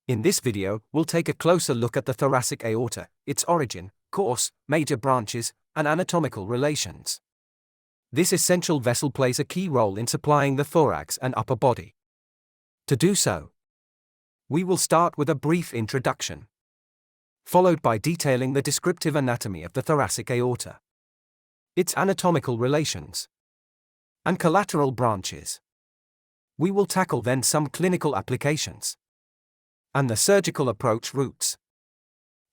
In this video, we'll take a closer look at the thoracic aorta, its origin, course, major branches, and anatomical relations. This essential vessel plays a key role in supplying the thorax and upper body. To do so, we will start with a brief introduction, followed by detailing the descriptive anatomy of the thoracic aorta, its anatomical relations, and collateral branches. We will tackle then some clinical applications, and the surgical approach routes,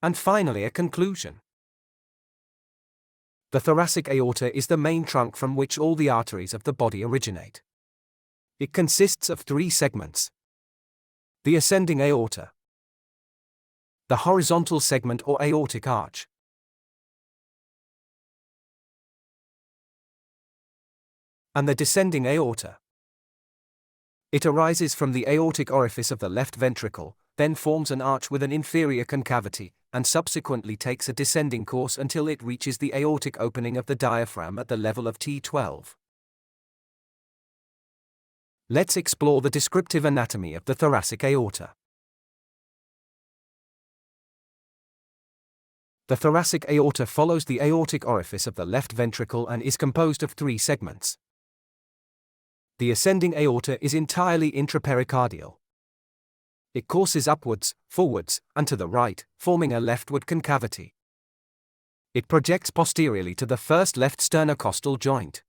and finally a conclusion. The thoracic aorta is the main trunk from which all the arteries of the body originate. It consists of three segments: the ascending aorta, the horizontal segment or aortic arch, and the descending aorta. It arises from the aortic orifice of the left ventricle, then forms an arch with an inferior concavity, and subsequently takes a descending course until it reaches the aortic opening of the diaphragm at the level of T12. Let's explore the descriptive anatomy of the thoracic aorta. The thoracic aorta follows the aortic orifice of the left ventricle and is composed of three segments. The ascending aorta is entirely intrapericardial. It courses upwards, forwards, and to the right, forming a leftward concavity. It projects posteriorly to the first left sternocostal joint.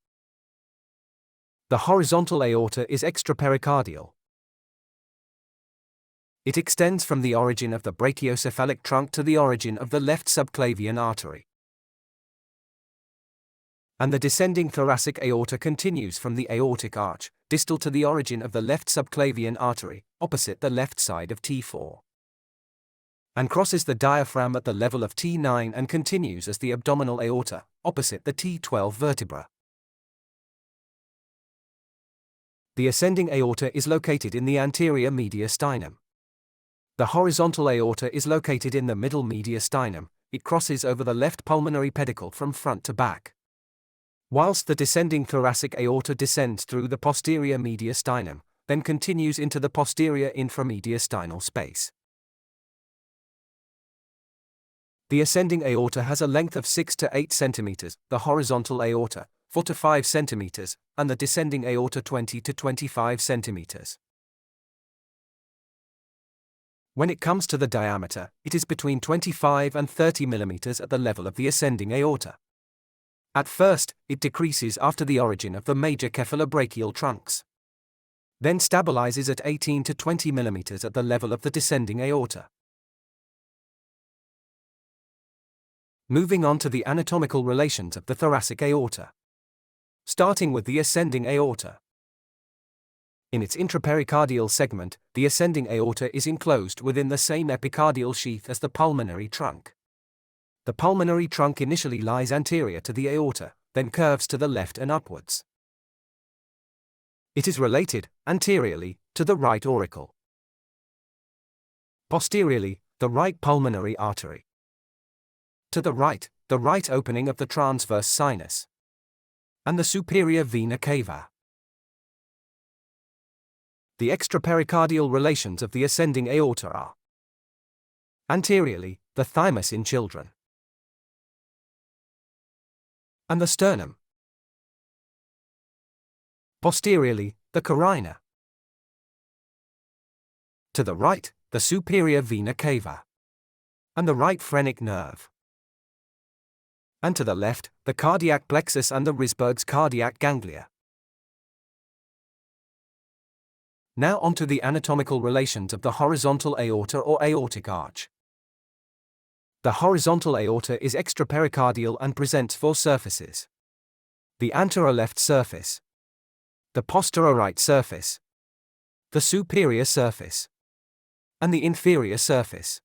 The horizontal aorta is extrapericardial. It extends from the origin of the brachiocephalic trunk to the origin of the left subclavian artery. And the descending thoracic aorta continues from the aortic arch, distal to the origin of the left subclavian artery, opposite the left side of T4, and crosses the diaphragm at the level of T9 and continues as the abdominal aorta, opposite the T12 vertebra. The ascending aorta is located in the anterior mediastinum. The horizontal aorta is located in the middle mediastinum. It crosses over the left pulmonary pedicle from front to back, whilst the descending thoracic aorta descends through the posterior mediastinum, then continues into the posterior inframediastinal space. The ascending aorta has a length of 6 to 8 cm, the horizontal aorta 4 to 5 cm, and the descending aorta 20 to 25 cm. When it comes to the diameter, it is between 25 and 30 mm at the level of the ascending aorta. At first, it decreases after the origin of the major cephalobrachial trunks, then stabilizes at 18 to 20 mm at the level of the descending aorta. Moving on to the anatomical relations of the thoracic aorta. Starting with the ascending aorta. In its intrapericardial segment, the ascending aorta is enclosed within the same epicardial sheath as the pulmonary trunk. The pulmonary trunk initially lies anterior to the aorta, then curves to the left and upwards. It is related, anteriorly, to the right auricle. Posteriorly, the right pulmonary artery. To the right opening of the transverse sinus, and the superior vena cava. The extrapericardial relations of the ascending aorta are: anteriorly, the thymus in children, and the sternum. Posteriorly, the carina. To the right, the superior vena cava, and the right phrenic nerve. And to the left, the cardiac plexus and the Risberg's cardiac ganglia. Now onto the anatomical relations of the horizontal aorta or aortic arch. The horizontal aorta is extrapericardial and presents four surfaces: the anteroleft surface, the posterorite surface, the superior surface, and the inferior surface.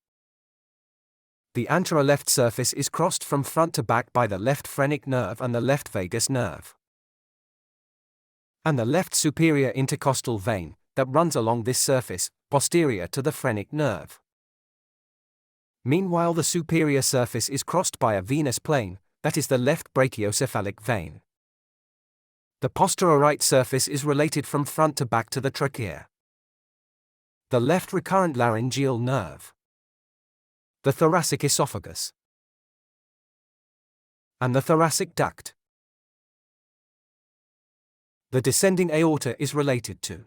The anteroleft surface is crossed from front to back by the left phrenic nerve and the left vagus nerve, and the left superior intercostal vein, that runs along this surface, posterior to the phrenic nerve. Meanwhile, the superior surface is crossed by a venous plane, that is the left brachiocephalic vein. The posterorite surface is related from front to back to the trachea. The left recurrent laryngeal nerve. The thoracic esophagus. And the thoracic duct. The descending aorta is related to.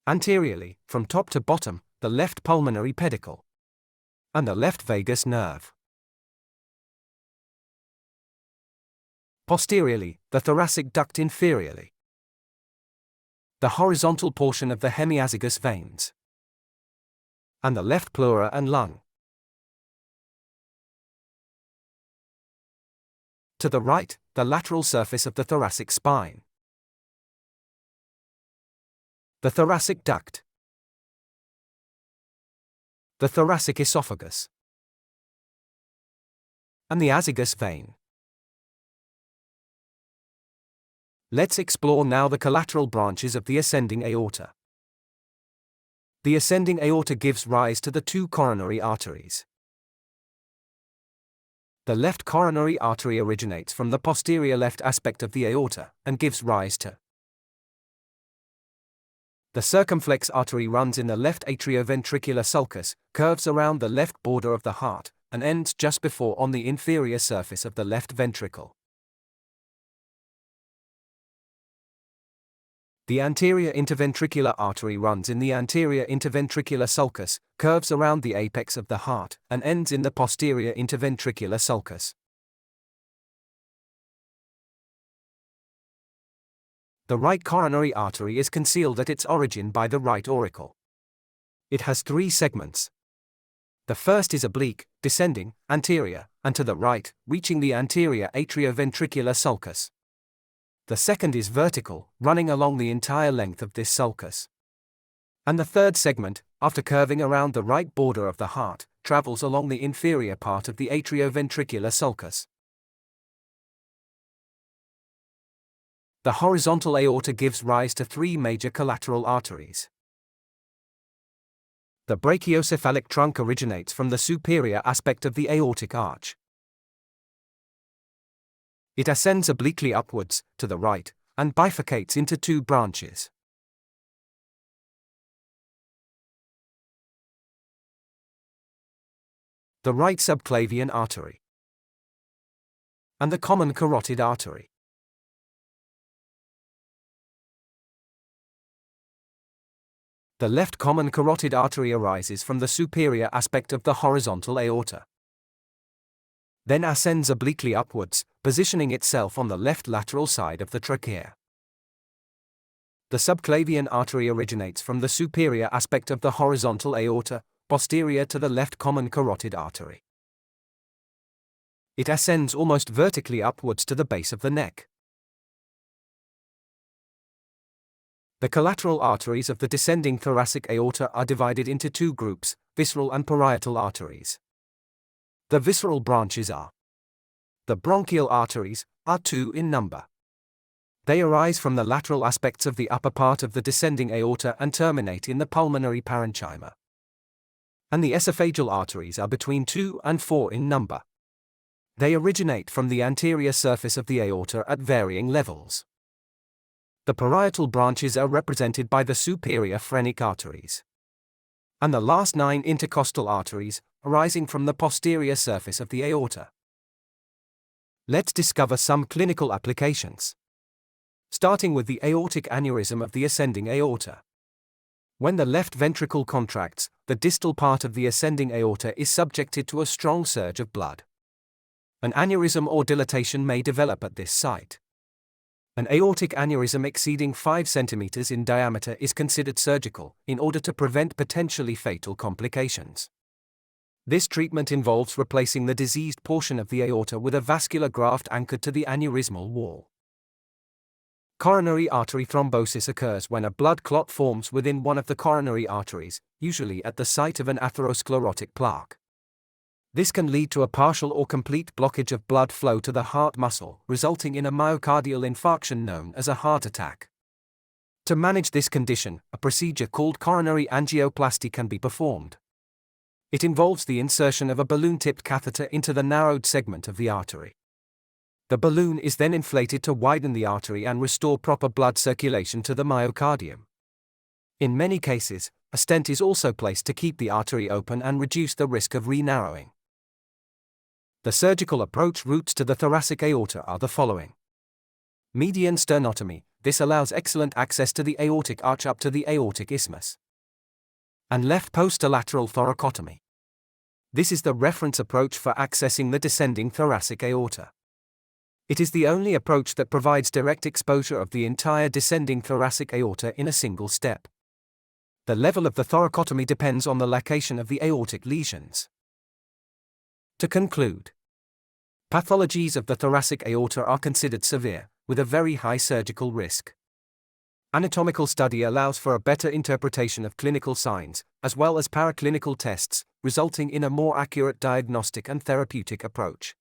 Anteriorly, from top to bottom, the left pulmonary pedicle. And the left vagus nerve. Posteriorly, the thoracic duct inferiorly. The horizontal portion of the hemiazygous veins. And the left pleura and lung. To the right, the lateral surface of the thoracic spine. The thoracic duct. The thoracic esophagus. And the azygous vein. Let's explore now the collateral branches of the ascending aorta. The ascending aorta gives rise to the two coronary arteries. The left coronary artery originates from the posterior left aspect of the aorta and gives rise to. The circumflex artery runs in the left atrioventricular sulcus, curves around the left border of the heart, and ends just before on the inferior surface of the left ventricle. The anterior interventricular artery runs in the anterior interventricular sulcus, curves around the apex of the heart, and ends in the posterior interventricular sulcus. The right coronary artery is concealed at its origin by the right auricle. It has three segments. The first is oblique, descending, anterior, and to the right, reaching the anterior atrioventricular sulcus. The second is vertical, running along the entire length of this sulcus. And the third segment, after curving around the right border of the heart, travels along the inferior part of the atrioventricular sulcus. The horizontal aorta gives rise to three major collateral arteries. The brachiocephalic trunk originates from the superior aspect of the aortic arch. It ascends obliquely upwards, to the right, and bifurcates into two branches. The right subclavian artery. And the common carotid artery. The left common carotid artery arises from the superior aspect of the horizontal aorta. Then ascends obliquely upwards, positioning itself on the left lateral side of the trachea. The subclavian artery originates from the superior aspect of the horizontal aorta, posterior to the left common carotid artery. It ascends almost vertically upwards to the base of the neck. The collateral arteries of the descending thoracic aorta are divided into two groups, visceral and parietal arteries. The visceral branches are. The bronchial arteries are two in number. They arise from the lateral aspects of the upper part of the descending aorta and terminate in the pulmonary parenchyma. And the esophageal arteries are between 2 and 4 in number. They originate from the anterior surface of the aorta at varying levels. The parietal branches are represented by the superior phrenic arteries. And the last 9 intercostal arteries, arising from the posterior surface of the aorta. Let's discover some clinical applications. Starting with the aortic aneurysm of the ascending aorta. When the left ventricle contracts, the distal part of the ascending aorta is subjected to a strong surge of blood. An aneurysm or dilatation may develop at this site. An aortic aneurysm exceeding 5 cm in diameter is considered surgical, in order to prevent potentially fatal complications. This treatment involves replacing the diseased portion of the aorta with a vascular graft anchored to the aneurysmal wall. Coronary artery thrombosis occurs when a blood clot forms within one of the coronary arteries, usually at the site of an atherosclerotic plaque. This can lead to a partial or complete blockage of blood flow to the heart muscle, resulting in a myocardial infarction known as a heart attack. To manage this condition, a procedure called coronary angioplasty can be performed. It involves the insertion of a balloon-tipped catheter into the narrowed segment of the artery. The balloon is then inflated to widen the artery and restore proper blood circulation to the myocardium. In many cases, a stent is also placed to keep the artery open and reduce the risk of re-narrowing. The surgical approach routes to the thoracic aorta are the following. Median sternotomy, this allows excellent access to the aortic arch up to the aortic isthmus. And left posterolateral thoracotomy. This is the reference approach for accessing the descending thoracic aorta. It is the only approach that provides direct exposure of the entire descending thoracic aorta in a single step. The level of the thoracotomy depends on the location of the aortic lesions. To conclude, pathologies of the thoracic aorta are considered severe, with a very high surgical risk. Anatomical study allows for a better interpretation of clinical signs, as well as paraclinical tests, resulting in a more accurate diagnostic and therapeutic approach.